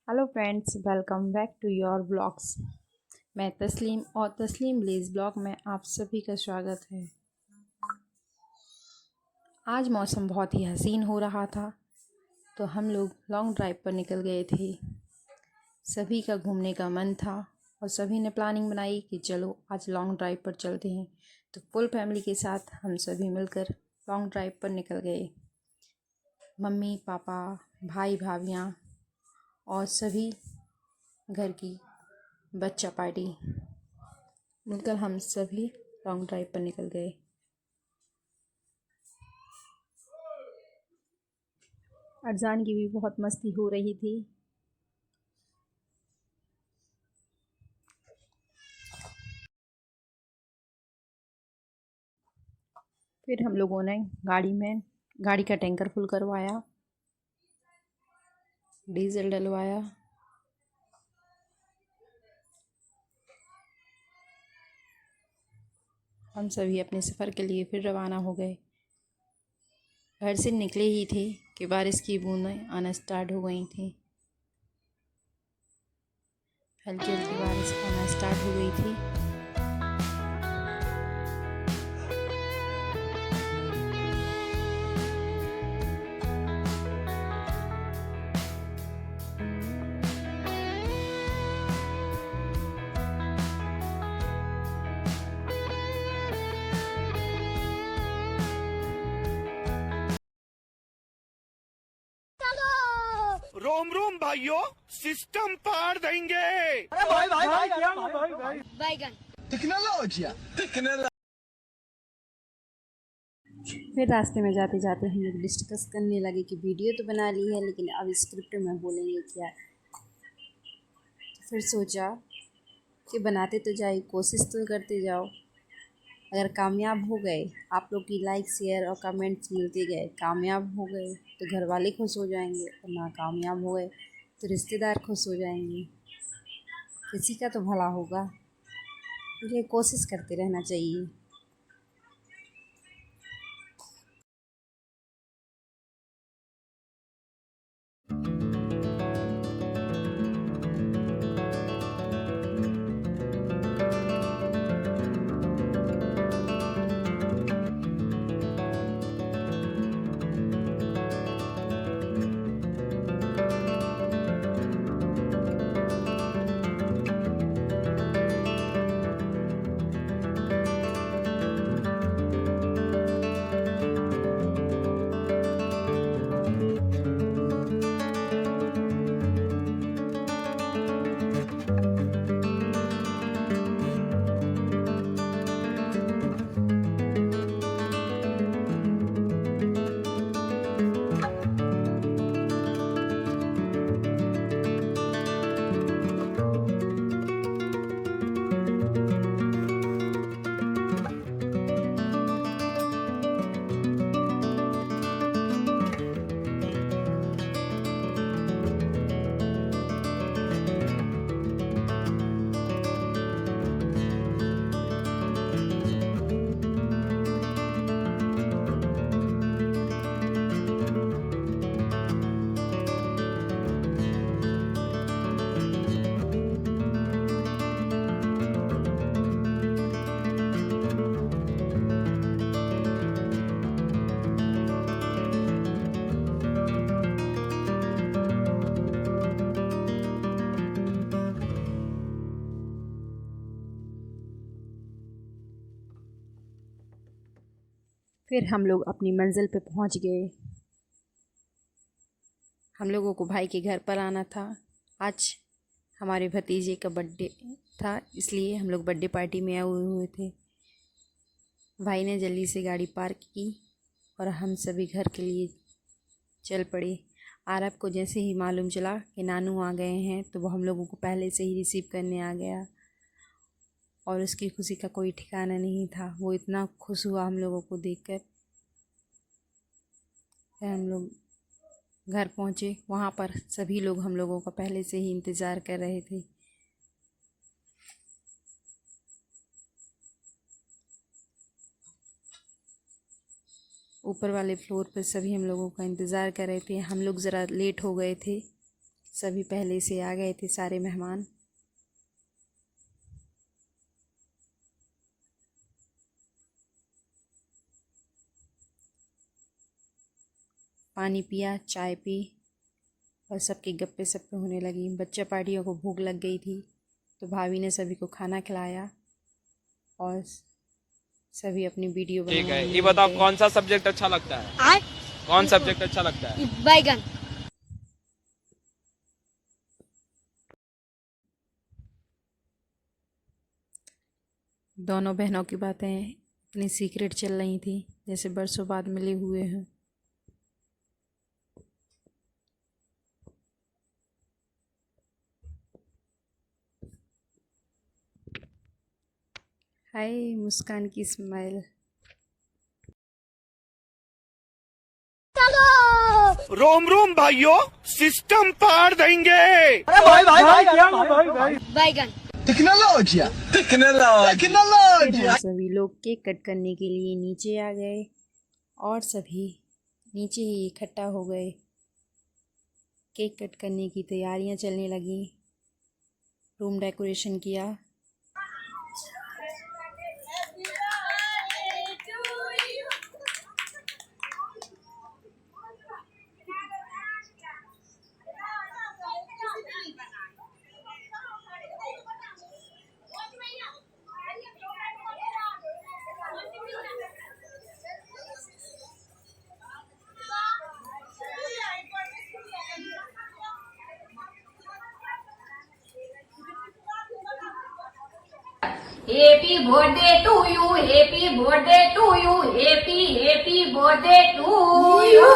Hello friends, welcome back to your blogs. मैं तस्लीम और तस्लीम ब्लेज ब्लॉग में आप सभी का स्वागत है। आज मौसम बहुत ही हसीन हो रहा था तो हम लोग लॉन्ग ड्राइव पर निकल गए थे। सभी का घूमने का मन था और सभी ने प्लानिंग बनाई कि चलो आज लॉन्ग ड्राइव पर चलते हैं। तो फुल फैमिली के साथ हम सभी मिलकर लॉन्ग ड्राइव पर निकल गए। मम्मी पापा, भाई भाभियाँ और सभी घर की बच्चा पार्टी मिलकर हम सभी लॉन्ग ड्राइव पर निकल गए। अरजान की भी बहुत मस्ती हो रही थी। फिर हम लोगों ने गाड़ी का टैंकर फुल करवाया, डीजल डलवाया। हम सभी अपने सफ़र के लिए फिर रवाना हो गए। घर से निकले ही थे कि बारिश की बूंदें आना स्टार्ट हो गई थी। हल्की हल्की बारिश आना स्टार्ट हो गई थी। रोम रोम भाइयों, सिस्टम पार देंगे। अरे भाई भाई भाई क्या हुआ भाई भाई बैगन टेक्नोलॉजी फिर रास्ते में जाते जाते हम लोग डिस्कस करने लगे कि वीडियो तो बना ली है लेकिन अब स्क्रिप्ट में बोलेंगे क्या। फिर सोचा कि बनाते तो जाए, कोशिश तो करते जाओ। अगर कामयाब हो गए, आप लोग की लाइक शेयर और कमेंट्स मिलते गए, कामयाब हो गए तो घर वाले खुश हो जाएंगे और नाकामयाब हो गए तो रिश्तेदार खुश हो जाएंगे। किसी का तो भला होगा, इसलिए कोशिश करते रहना चाहिए। फिर हम लोग अपनी मंजिल पे पहुंच गए। हम लोगों को भाई के घर पर आना था। आज हमारे भतीजे का बर्थडे था, इसलिए हम लोग बर्थडे पार्टी में आए हुए थे। भाई ने जल्दी से गाड़ी पार्क की और हम सभी घर के लिए चल पड़े। आरब को जैसे ही मालूम चला कि नानू आ गए हैं तो वो हम लोगों को पहले से ही रिसीव करने आ गया और उसकी खुशी का कोई ठिकाना नहीं था। वो इतना खुश हुआ हम लोगों को देखकर। फिर हम लोग घर पहुँचे। वहाँ पर सभी लोग हम लोगों का पहले से ही इंतज़ार कर रहे थे। ऊपर वाले फ्लोर पर सभी हम लोगों का इंतज़ार कर रहे थे। हम लोग ज़रा लेट हो गए थे सभी पहले से आ गए थे सारे मेहमान। पानी पिया, चाय पी और सबकी गप्पे सप्पे होने लगी। बच्चा पार्टियों को भूख लग गई थी तो भाभी ने सभी को खाना खिलाया और सभी अपनी वीडियो ठीक है, बनाने ये लग बताओ गए। कौन सा सब्जेक्ट अच्छा लगता है? कौन सब्जेक्ट अच्छा लगता है? बैगन। दोनों बहनों की बातें इतनी सीक्रेट चल रही थी जैसे बरसों बाद मिले हुए हैं। हाय मुस्कान की स्माइल। रोम रोम भाइयों, सिस्टम पार देंगे। अरे भाई बैगन। टेक्नोलॉजिया टेक्नोलॉजिया। सभी लोग केक कट करने के लिए नीचे आ गए और सभी नीचे ही इकट्ठा हो गए। केक कट करने की तैयारियां चलने लगी। रूम डेकोरेशन किया। Happy birthday to you, happy birthday to you, happy birthday to you.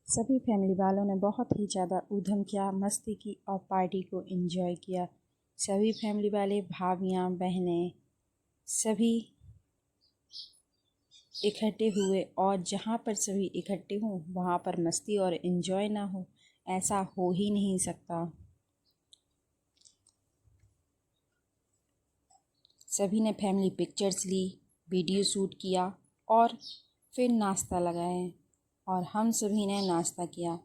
सभी फैमिली वालों ने बहुत ही ज़्यादा ऊधम किया, मस्ती की और पार्टी को एंजॉय किया। सभी फैमिली वाले, भाभियाँ, बहनें सभी इकट्ठे हुए और जहाँ पर सभी इकट्ठे हों वहाँ पर मस्ती और एंजॉय ना हो, ऐसा हो ही नहीं सकता। सभी ने फैमिली पिक्चर्स ली, वीडियो शूट किया और फिर नाश्ता लगाए और हम सभी ने नाश्ता किया।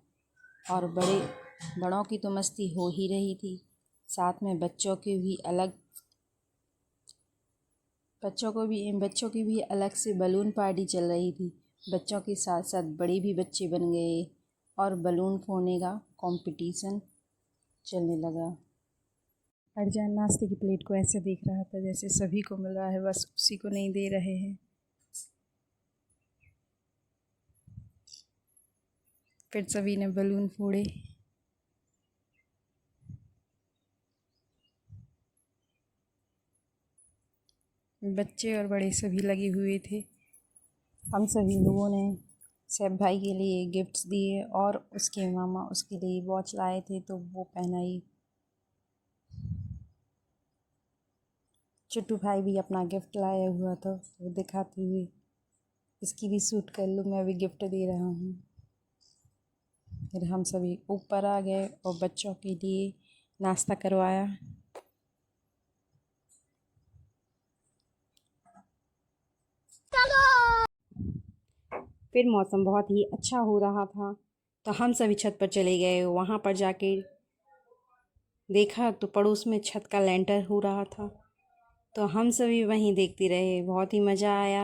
और बड़ों की तो मस्ती हो ही रही थी, साथ में बच्चों की भी अलग से बलून पार्टी चल रही थी। बच्चों के साथ साथ बड़े भी बच्चे बन गए और बलून फोड़ने का कंपटीशन चलने लगा। अर्जान नाश्ते की प्लेट को ऐसे देख रहा था जैसे सभी को मिल रहा है, बस उसी को नहीं दे रहे हैं। फिर सभी ने बलून फोड़े। बच्चे और बड़े सभी लगे हुए थे। हम सभी लोगों ने सैफ भाई के लिए गिफ्ट्स दिए और उसके मामा उसके लिए वॉच लाए थे तो वो पहनाई। चुट्टू भाई भी अपना गिफ्ट लाया हुआ था, वो दिखाते हुए इसकी भी सूट कर लो, मैं भी गिफ्ट दे रहा हूँ। फिर हम सभी ऊपर आ गए और बच्चों के लिए नाश्ता करवाया। फिर मौसम बहुत ही अच्छा हो रहा था तो हम सभी छत पर चले गए। वहाँ पर जाके देखा तो पड़ोस में छत का लेंटर हो रहा था तो हम सभी वहीं देखते रहे। बहुत ही मज़ा आया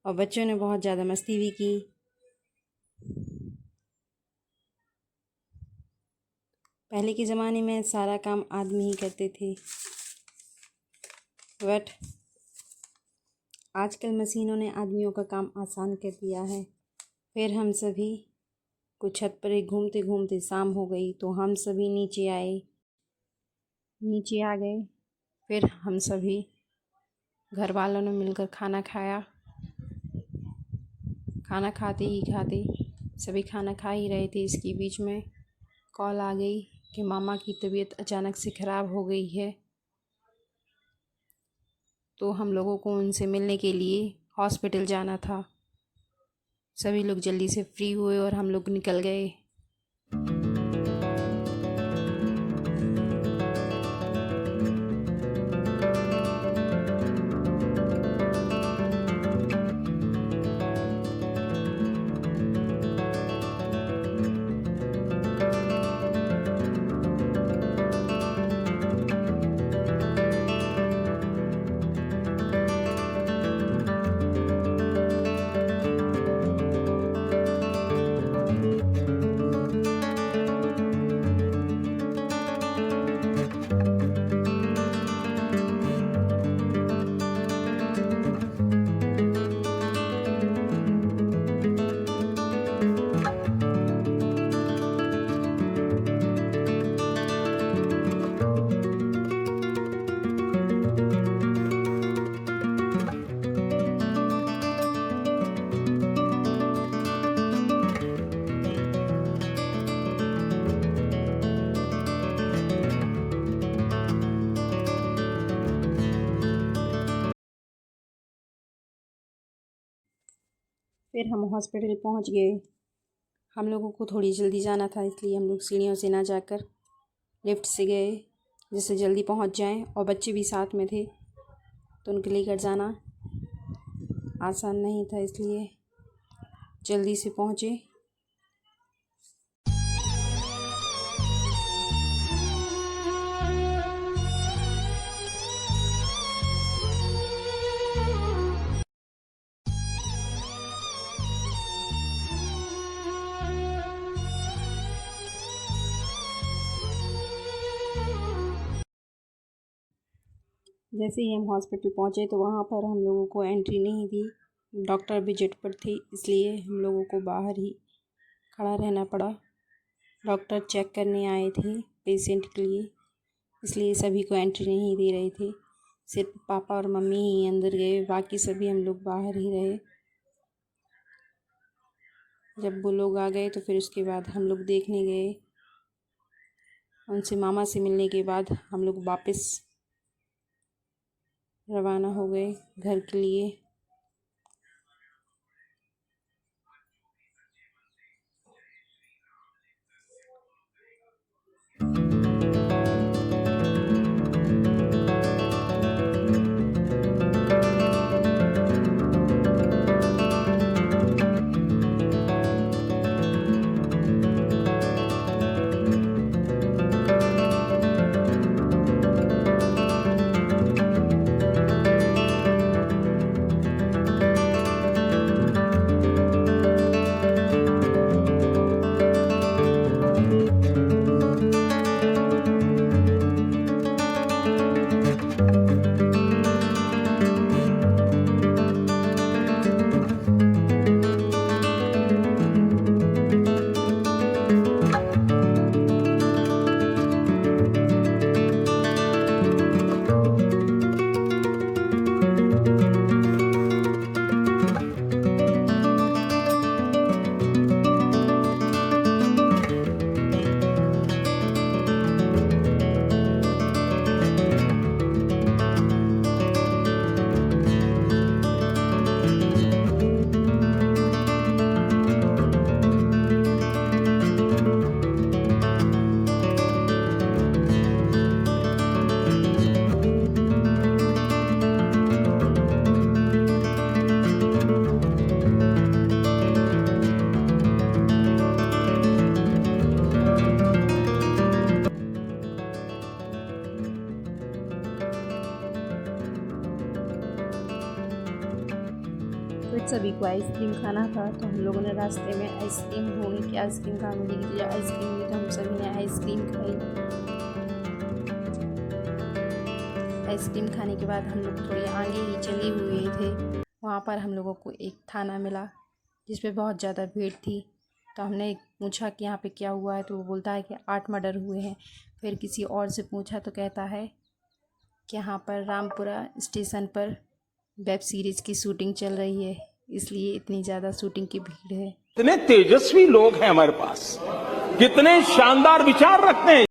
और बच्चों ने बहुत ज़्यादा मस्ती भी की। पहले के ज़माने में सारा काम आदमी ही करते थे, बट आजकल मशीनों ने आदमियों का काम आसान कर दिया है। फिर हम सभी को छत पर ही घूमते घूमते शाम हो गई तो हम सभी नीचे आ गए। फिर हम सभी घर वालों ने मिलकर खाना खाया। खाना खाते सभी खाना खा ही रहे थे, इसके बीच में कॉल आ गई कि मामा की तबीयत अचानक से ख़राब हो गई है। तो हम लोगों को उनसे मिलने के लिए हॉस्पिटल जाना था। सभी लोग जल्दी से फ्री हुए और हम लोग निकल गए। फिर हम हॉस्पिटल पहुंच गए। हम लोगों को थोड़ी जल्दी जाना था, इसलिए हम लोग सीढ़ियों से ना जाकर लिफ्ट से गए, जिससे जल्दी पहुंच जाएं। और बच्चे भी साथ में थे, तो उनके लेकर जाना आसान नहीं था, इसलिए जल्दी से पहुँचे। जैसे ही हम हॉस्पिटल पहुँचे तो वहाँ पर हम लोगों को एंट्री नहीं दी। डॉक्टर विजिट पर थे, इसलिए हम लोगों को बाहर ही खड़ा रहना पड़ा। डॉक्टर चेक करने आए थे पेशेंट के लिए, इसलिए सभी को एंट्री नहीं दे रहे थे। सिर्फ पापा और मम्मी ही अंदर गए, बाकी सभी हम लोग बाहर ही रहे। जब वो लोग आ गए तो फिर उसके बाद हम लोग देखने गए। उनसे मामा से मिलने के बाद हम लोग वापस रवाना हो गए घर के लिए। फिर सभी को आइसक्रीम खाना था, तो हम लोगों ने रास्ते में आइसक्रीम ढूंढी कि आइसक्रीम कहाँ मिलेगी। तो आइसक्रीम मिली, तो हम सभी ने आइसक्रीम खाई। आइसक्रीम खाने के बाद हम लोग थोड़ी आगे ही चले हुए थे। वहाँ पर हम लोगों को एक थाना मिला जिस पे बहुत ज़्यादा भीड़ थी। तो हमने पूछा कि यहाँ पे क्या हुआ है, तो वो बोलता है कि 8 मर्डर हुए हैं। फिर किसी और से पूछा तो कहता है कि यहाँ पर रामपुरा स्टेशन पर वेब सीरीज़ की शूटिंग चल रही है, इसलिए इतनी ज़्यादा शूटिंग की भीड़ है। कितने तेजस्वी लोग हैं हमारे पास, कितने शानदार विचार रखते हैं।